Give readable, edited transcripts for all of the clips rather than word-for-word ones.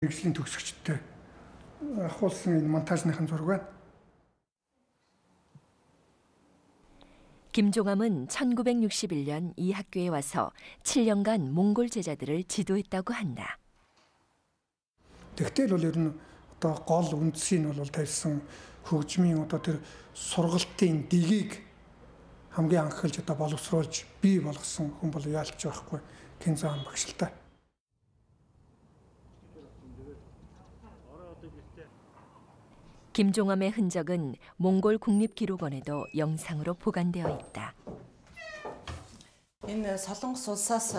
Мэргэжлийн төгсөгчтэй ахуулсан энэ монтажныхын зураг байна. 김종암은 1961년 이 학교에 와서 7년간 몽골 제자들을 지도했다고 한다. Тэгтэл бол ер нь одоо гол үндсийг нь бол тавьсан хөгжмийн одоо тэр сургалтын дэгийг хамгийн анхэлж одоо боловсруулж бий болгосон хүн бол яалч байхгүй Кензо хаан багш л та. 김종암의 흔적은 몽골 국립기록원에도 영상으로 보관되어 있다. Энэ Солонгос улсаас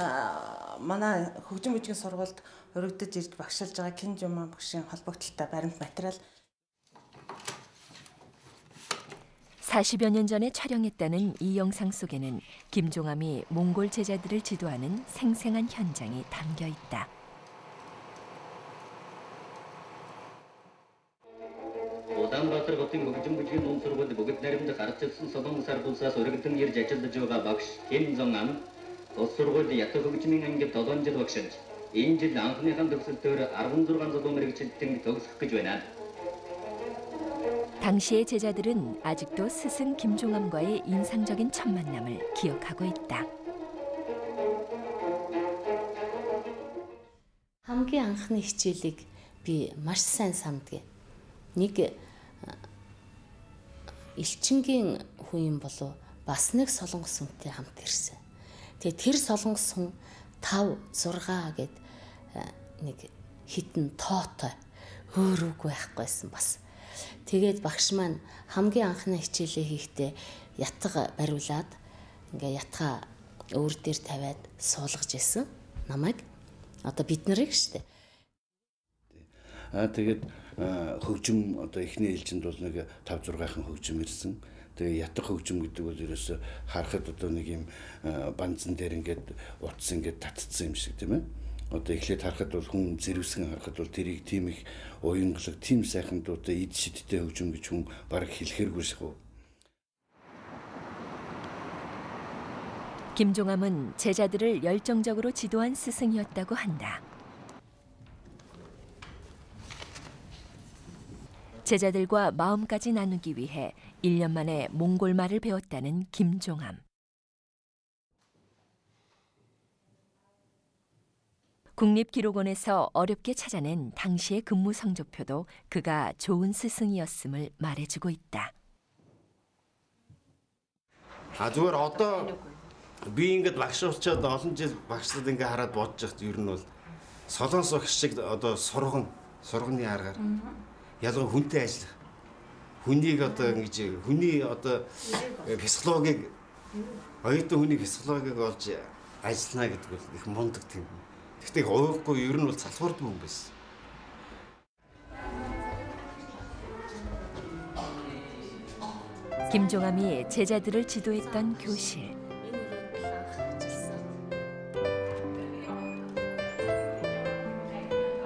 манай хөгжим бүжгийн сургуульд өргөдөж ирж багшилж байгаа Кензо багшийн холбогдлолтой баримт материал 40여 년 전에 촬영했다는 이 영상 속에는 김종암이 몽골 제자들을 지도하는 생생한 현장이 담겨 있다. Улаанбаатар хотын хөгжим бүжгийн ном сургуульд бүгд найрамд гарцсан Солонгос ард улсаас өргөдөн ирж ажиллаж байгаа багш Кензо ам тус сургуульд ятг хөгжмийн ангид 7 жил багшилж энэ жил анхныхаа төгсөлтөөр 16 залуу мэргэжилтэн төгсөх гэж байна. 당시의 제자들은 아직도 스승 김종암과의 인상적인 첫 만남을 기억하고 있다. хамгийн анхны хичээлийг би маш сайн санддаг. Нэг элчингийн хүн юм болов бас нэг солонгос хүнтэй хамт ирсэн. Тэгээ тэр солонгос хүн 5 6 гэд нэг хитэн тоотой өөр үг байхгүйсэн бас. Тэгээд багш маань хамгийн анхны хичээлээ хийхдээ ятга бариулаад ингээ ятга өөр дээр тавиад суулгаж исэн намайг. Одоо бид нарыг штэ. Тэгээд хөгжим одоо эхний ээлжинд бол нэг 5 6хан хөгжим ирсэн. Тэгээ ятг хөгжим гэдэг бол ерөөсө харахад одоо нэг юм банзан дээр ингээд утас ингээд татцсан юм шиг тийм ээ. Одоо эхлээд харахад бол хүн зэрвсгэн харахад бол тэрийг тийм их уянгалаг, тийм сайхан дуутай эд шидтэй хөгжим гэж хүн бараг хэлэхэргүй шиг. 김종암은 제자들을 열정적으로 지도한 스승이었다고 한다. 제자들과 마음까지 나누기 위해 1년 만에 몽골말을 배웠다는 김종암. 국립기록원에서 어렵게 찾아낸 당시의 근무 성적표도 그가 좋은 스승이었음을 말해주고 있다. зүгээр одоо би ингээд багш уучаад олон жил багшлаад ингээд хараад бодож байхад ер нь бол солонгос багш шиг одоо сурганы аргаар ялгаа хүнтэй ажиллах. Хүнийг одоо ингэж хүний одоо психологиг оюутан хүний психологиг олж ажиллана гэдэг бол их мундаг тийм. Гэхдээ уухгүй ер нь бол залхуурдаг юм байсан. 김종암이 제자들을 지도했던 교실.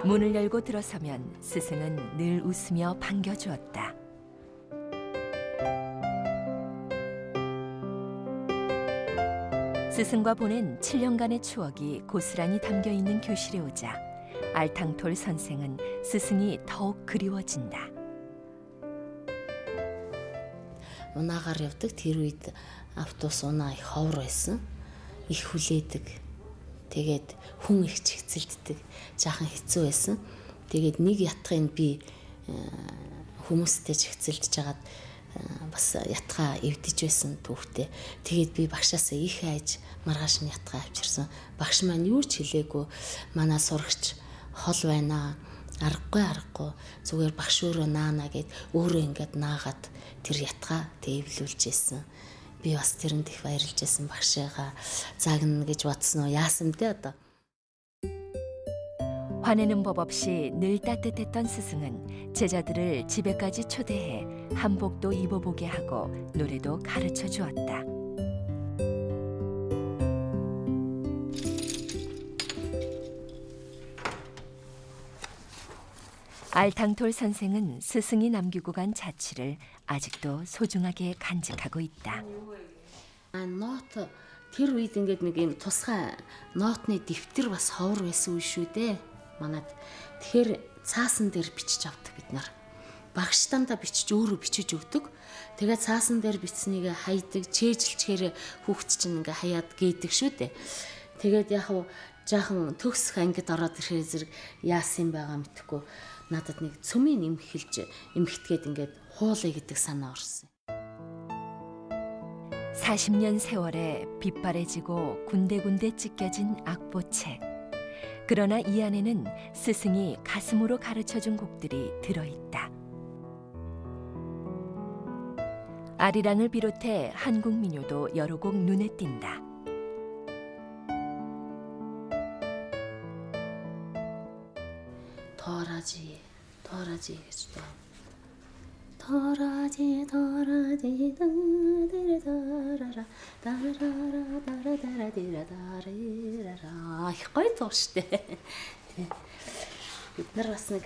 문을 열고 들어서면 스승은 늘 웃으며 반겨주었다. 스승과 보낸 7년간의 추억이 고스란히 담겨있는 교실에 오자 알탕톨 선생은 스승이 더욱 그리워진다. Унаагаар явдаг тэр үед автобус унаа их ховор байсан. Их хүлээдэг. Тэгээд хүн их чигцэлддэг. Жаахан хэцүү байсан. Тэгээд нэг ятгыг би хүмүүстэй чигцэлдэж жагаад бас ятгаа эвдэж байсан түүхтэй. Тэгээд би багшаасаа их айж маргааш нь ятгаа авчирсан. Багш маань юу ч хэлээгүй. Манай сурагч хол байна. Аргагүй зүгээр багш өөрөө наана гэд өөрөө ингээд наагаад тэр ятгаа тээвлүүлж ийсэн. Би бас тэрэнд их баярлж байсан багшаагаа загна гэж бодсон уу яасан бэ одоо. 화내는 법 없이 늘 따뜻했던 스승은 제자들을 집에까지 초대해 한복도 입어보게 하고 노래도 가르쳐 주었다. 알탕톨 선생은 스승이 남기고 간 자취를 아직도 소중하게 간직하고 있다. 노트 тэр үед ингээд нэг юм тусгай нотны дэвтэр бас ховор байсан үе шүү дээ. манад. Тэгэхээр цаасан дээр бичиж авдаг бид нар. Багш дандаа бичиж өөрөө бичиж өгдөг. Тэгээд цаасан дээр бичснийг хайдаг, чэйжилчээр хүүхд чинь ингээ хаяад гээдэг шүү дээ. Тэгээд яг хав жаахан төгсөх ангид ороод ирэхээр зэрэг яасан байгаа мэдэхгүй надад нэг цөмийн эмхэтгээд ингээд хуулъя гэдэг санаа орсон. 40년 세월에 빗바래지고 군데군데 찢겨진 악보책. 그러나 이 안에는 스승이 가슴으로 가르쳐준 곡들이 들어있다. 아리랑을 비롯해 한국 민요도 여러 곡 눈에 띈다. 도라지 해주다. 도라지 다라라 다라라라라라라라라. гоё тоо штэ. Бид нар бас нэг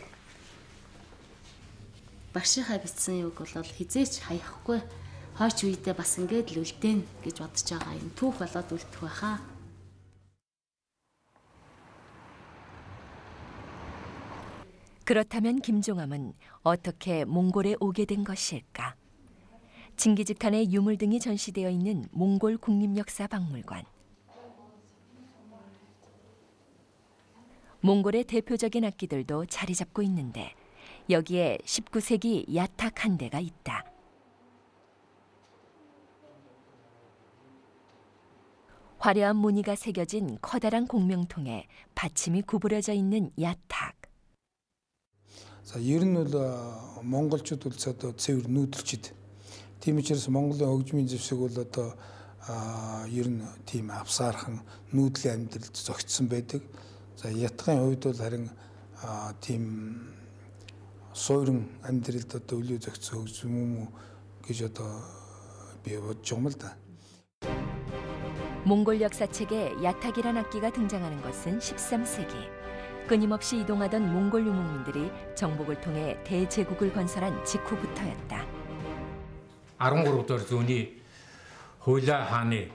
багшийнхаа бичсэн үг бол хизээч хаяхгүй. Хойч үедээ бас ингээд л үлдээн гэж бодож байгаа юм. Түүх болоод үлдэх байхаа. 그렇다면 김종암은 어떻게 몽골에 오게 된 것일까? 징기즈칸의 유물 등이 전시되어 있는 몽골 국립역사박물관. 몽골의 대표적인 악기들도 자리 잡고 있는데 여기에 19세기 야탁 한 대가 있다. 화려한 무늬가 새겨진 커다란 공명통에 받침이 구부려져 있는 야탁. За ер нь бол монголчууд бол одоо цэвэр нүүдэлчд. Тийм учраас Монголын хөгжмийн зэвсэг бол одоо ер нь тийм авсаархан нүүдлийн амьдралд зогтсон байдаг. За ятгын хувьд бол харин тийм суурин амьдралд одоо өлөө зогтсон хөгжим юм уу гэж одоо би бодож байгаа юм л да. 몽골 역사책에 야탁이란 악기가 등장하는 것은 13세기. 끊임없이 이동하던 몽골 유목민들이 정복을 통해 대제국을 건설한 직후부터였다. 13-р зууны Хуйлаа хааны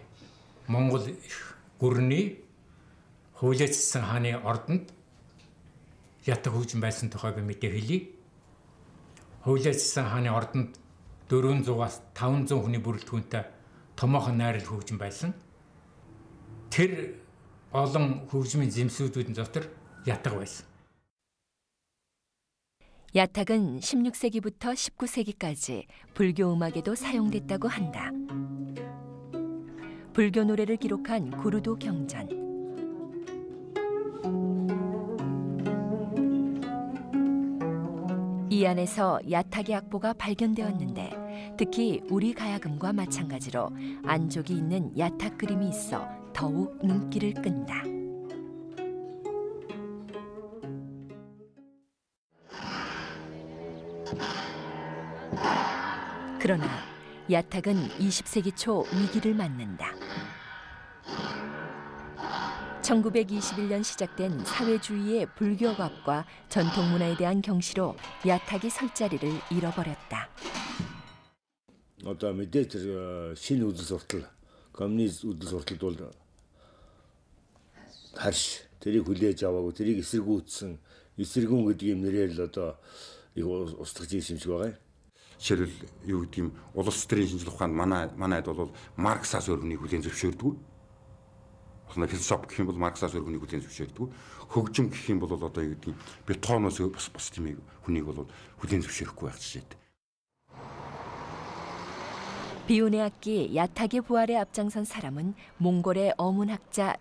Монгол гүрний хуйлаачсан хааны ордонд ятаг хөгжим байсан тухайг мэдээ хэлье. Хуйлаачсан хааны ордонд 400-аас 500 хүний бүрэлдэхүүнтэй томоохон найрал хөгжим байсан. Тэр олон хөгжмийн зэмсүүдийн дотор ятаг байсан. 야탁은 16세기부터 19세기까지 불교 음악에도 사용됐다고 한다. 불교 노래를 기록한 구루도 경전. 이 안에서 야탁의 악보가 발견되었는데 특히 우리 가야금과 마찬가지로 안족이 있는 야탁 그림이 있어 더욱 눈길을 끈다. 그러나 야탁은 20세기 초 위기를 맞는다. 1921년 시작된 사회주의의 불교갑과 전통문화에 대한 경시로 야탁이 설 자리를 잃어버렸다. Одоо мэдээ тэр шинэ үдэл суртал, коммунист үдэл сурталд бол харш тэрийг хүлээж аваагүй, тэрийг эсэргүүцсэн, эсэргүүн гэдэг юм нэрээр л одоо их устгаж ирсэн юм шиг байгаа юм. Жишээлбэл юу гэдэг юм улс төрийн шинжилгээ ухаанд манайд бол Марксаас өргөнийг хүлээн зөвшөөрдөг. Орны философи гэх юм бол Марксаас өргөнийг хүлээн зөвшөөрдөг. Хөгжим гэх юм бол одоо юу гэдэг юм Бетховеноос бус тийм хүнийг бол хүлээн зөвшөөрөхгүй байх жишээд. 비운의 악기 야탁의 부활에 앞장선 사람은 몽골의 어문학자